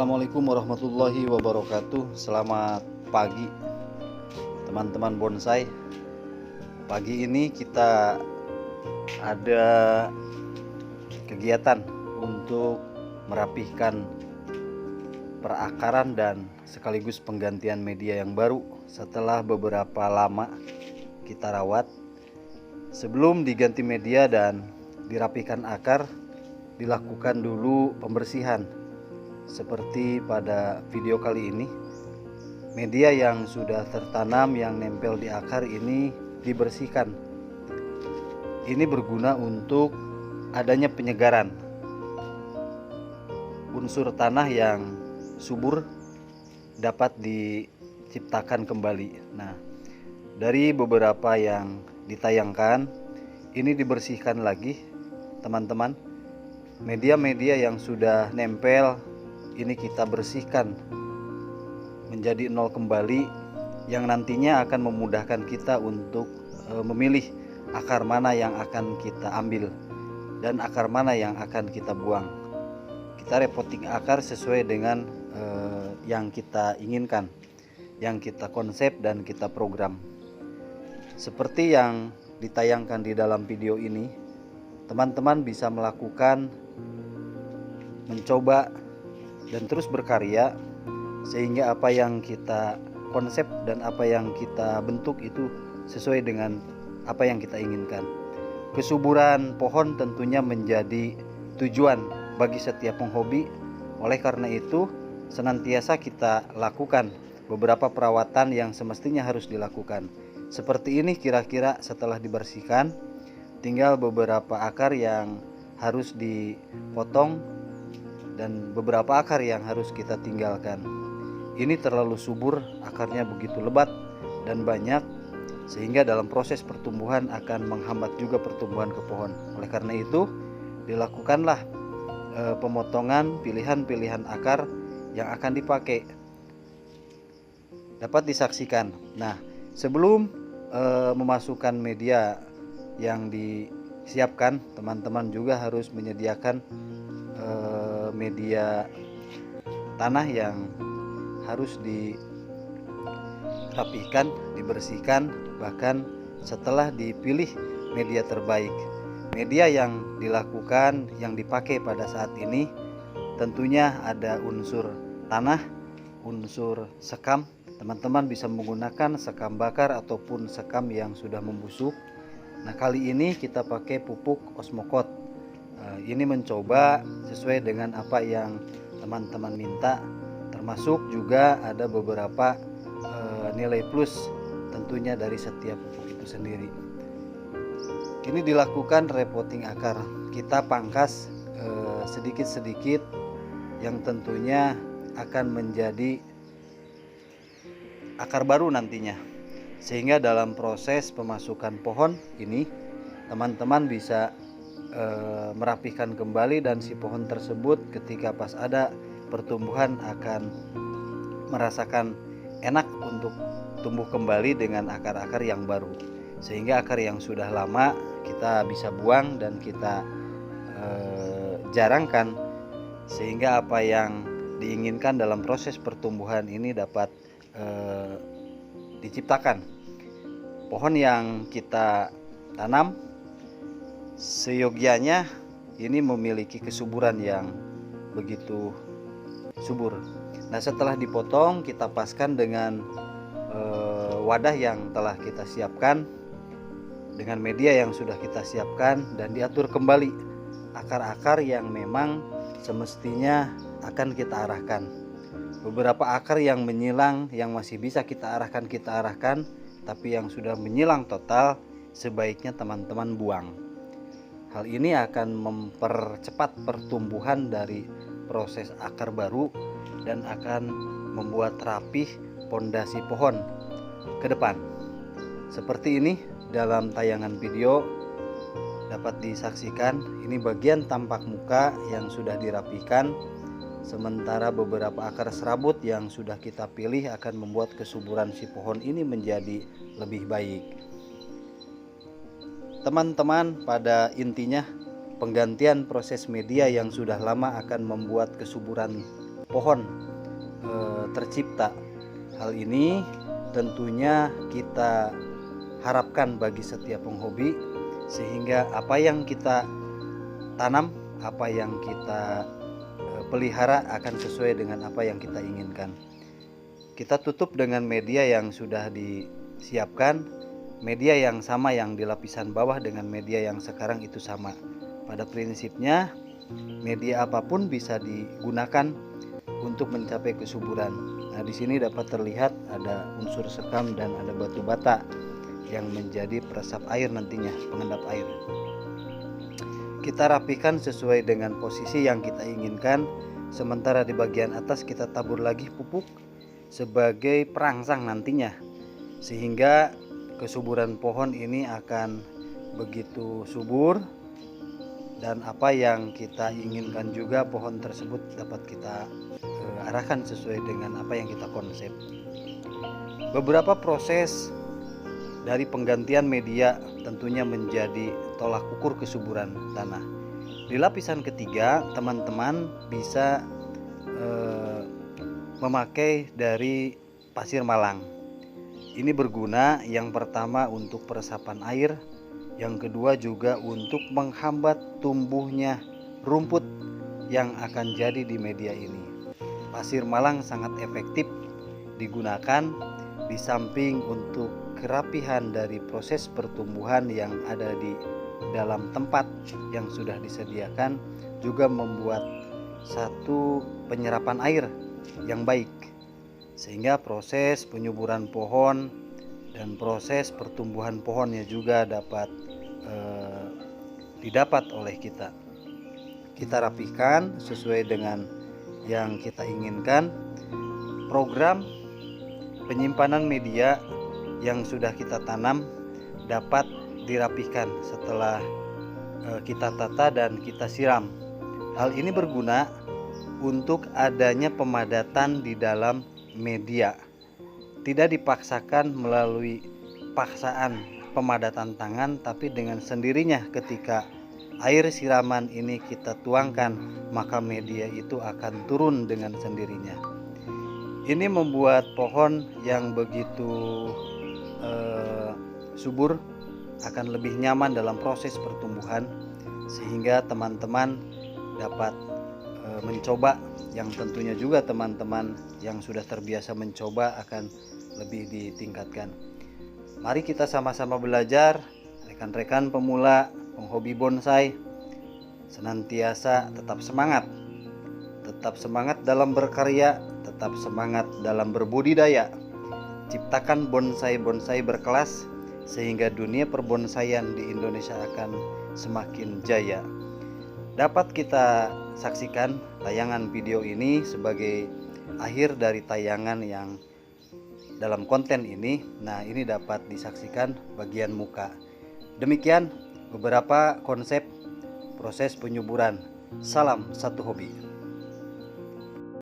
Assalamualaikum warahmatullahi wabarakatuh. Selamat pagi teman-teman bonsai. Pagi ini kita ada kegiatan untuk merapihkan perakaran dan sekaligus penggantian media yang baru setelah beberapa lama kita rawat. Sebelum diganti media dan dirapihkan akar, dilakukan dulu pembersihan. Seperti pada video kali ini, media yang sudah tertanam yang nempel di akar ini dibersihkan. Ini berguna untuk adanya penyegaran. Unsur tanah yang subur dapat diciptakan kembali. Nah, dari beberapa yang ditayangkan, ini dibersihkan lagi, teman-teman. Media-media yang sudah nempel ini kita bersihkan menjadi nol kembali, yang nantinya akan memudahkan kita untuk memilih akar mana yang akan kita ambil dan akar mana yang akan kita buang. Kita repotting akar sesuai dengan yang kita inginkan, yang kita konsep dan kita program. Seperti yang ditayangkan di dalam video ini, teman-teman bisa melakukan, mencoba dan terus berkarya sehingga apa yang kita konsep dan apa yang kita bentuk itu sesuai dengan apa yang kita inginkan. Kesuburan pohon tentunya menjadi tujuan bagi setiap penghobi. Oleh karena itu, senantiasa kita lakukan beberapa perawatan yang semestinya harus dilakukan. Seperti ini kira-kira setelah dibersihkan, tinggal beberapa akar yang harus dipotong dan beberapa akar yang harus kita tinggalkan. Ini terlalu subur, akarnya begitu lebat dan banyak, sehingga dalam proses pertumbuhan akan menghambat juga pertumbuhan ke pohon. Oleh karena itu, dilakukanlah pemotongan pilihan-pilihan akar yang akan dipakai. Dapat disaksikan. Nah, sebelum memasukkan media yang disiapkan, teman-teman juga harus menyediakan media tanah yang harus dirapihkan, dibersihkan, bahkan setelah dipilih media terbaik. Media yang dilakukan, yang dipakai pada saat ini tentunya ada unsur tanah, unsur sekam. Teman-teman bisa menggunakan sekam bakar ataupun sekam yang sudah membusuk. Nah, kali ini kita pakai pupuk Osmocote. Ini mencoba sesuai dengan apa yang teman-teman minta, termasuk juga ada beberapa nilai plus tentunya dari setiap pupuk itu sendiri. Ini dilakukan repotting akar, kita pangkas sedikit-sedikit yang tentunya akan menjadi akar baru nantinya, sehingga dalam proses pemasukan pohon ini teman-teman bisa merapihkan kembali, dan si pohon tersebut ketika pas ada pertumbuhan akan merasakan enak untuk tumbuh kembali dengan akar-akar yang baru, sehingga akar yang sudah lama kita bisa buang dan kita jarangkan, sehingga apa yang diinginkan dalam proses pertumbuhan ini dapat diciptakan. Pohon yang kita tanam seyogianya ini memiliki kesuburan yang begitu subur. Nah, setelah dipotong kita paskan dengan wadah yang telah kita siapkan dengan media yang sudah kita siapkan, dan diatur kembali akar-akar yang memang semestinya akan kita arahkan. Beberapa akar yang menyilang yang masih bisa kita arahkan, tapi yang sudah menyilang total sebaiknya teman-teman buang. Hal ini akan mempercepat pertumbuhan dari proses akar baru dan akan membuat rapih pondasi pohon ke depan. Seperti ini dalam tayangan video dapat disaksikan, ini bagian tampak muka yang sudah dirapihkan, sementara beberapa akar serabut yang sudah kita pilih akan membuat kesuburan si pohon ini menjadi lebih baik. Teman-teman, pada intinya penggantian proses media yang sudah lama akan membuat kesuburan pohon tercipta. Hal ini tentunya kita harapkan bagi setiap penghobi, sehingga apa yang kita tanam, apa yang kita pelihara akan sesuai dengan apa yang kita inginkan. Kita tutup dengan media yang sudah disiapkan, media yang sama, yang di lapisan bawah dengan media yang sekarang itu sama. Pada prinsipnya media apapun bisa digunakan untuk mencapai kesuburan. Nah, di sini dapat terlihat ada unsur sekam dan ada batu bata yang menjadi peresap air nantinya, pengendap air. Kita rapikan sesuai dengan posisi yang kita inginkan. Sementara di bagian atas kita tabur lagi pupuk sebagai perangsang nantinya, sehingga kesuburan pohon ini akan begitu subur, dan apa yang kita inginkan juga pohon tersebut dapat kita arahkan sesuai dengan apa yang kita konsep. Beberapa proses dari penggantian media tentunya menjadi tolak ukur kesuburan tanah. Di lapisan ketiga, teman-teman bisa memakai dari pasir malang. Ini berguna yang pertama untuk peresapan air, yang kedua juga untuk menghambat tumbuhnya rumput yang akan jadi di media ini. Pasir malang sangat efektif digunakan di samping untuk kerapihan dari proses pertumbuhan yang ada di dalam tempat yang sudah disediakan, juga membuat satu penyerapan air yang baik, sehingga proses penyuburan pohon dan proses pertumbuhan pohonnya juga dapat didapat oleh kita. Kita rapikan sesuai dengan yang kita inginkan. Program penyimpanan media yang sudah kita tanam dapat dirapikan setelah kita tata dan kita siram. Hal ini berguna untuk adanya pemadatan di dalam media. Tidak dipaksakan melalui paksaan pemadatan tangan, tapi dengan sendirinya ketika air siraman ini kita tuangkan, maka media itu akan turun dengan sendirinya. Ini membuat pohon yang begitu subur akan lebih nyaman dalam proses pertumbuhan, sehingga teman-teman dapat mencoba, yang tentunya juga teman-teman yang sudah terbiasa mencoba akan lebih ditingkatkan. Mari kita sama-sama belajar, rekan-rekan pemula penghobi bonsai, senantiasa tetap semangat dalam berkarya, tetap semangat dalam berbudidaya. Ciptakan bonsai-bonsai berkelas sehingga dunia perbonsaian di Indonesia akan semakin jaya. Dapat kita saksikan tayangan video ini sebagai akhir dari tayangan yang dalam konten ini. Nah, ini dapat disaksikan bagian muka. Demikian beberapa konsep proses penyuburan. Salam satu hobi.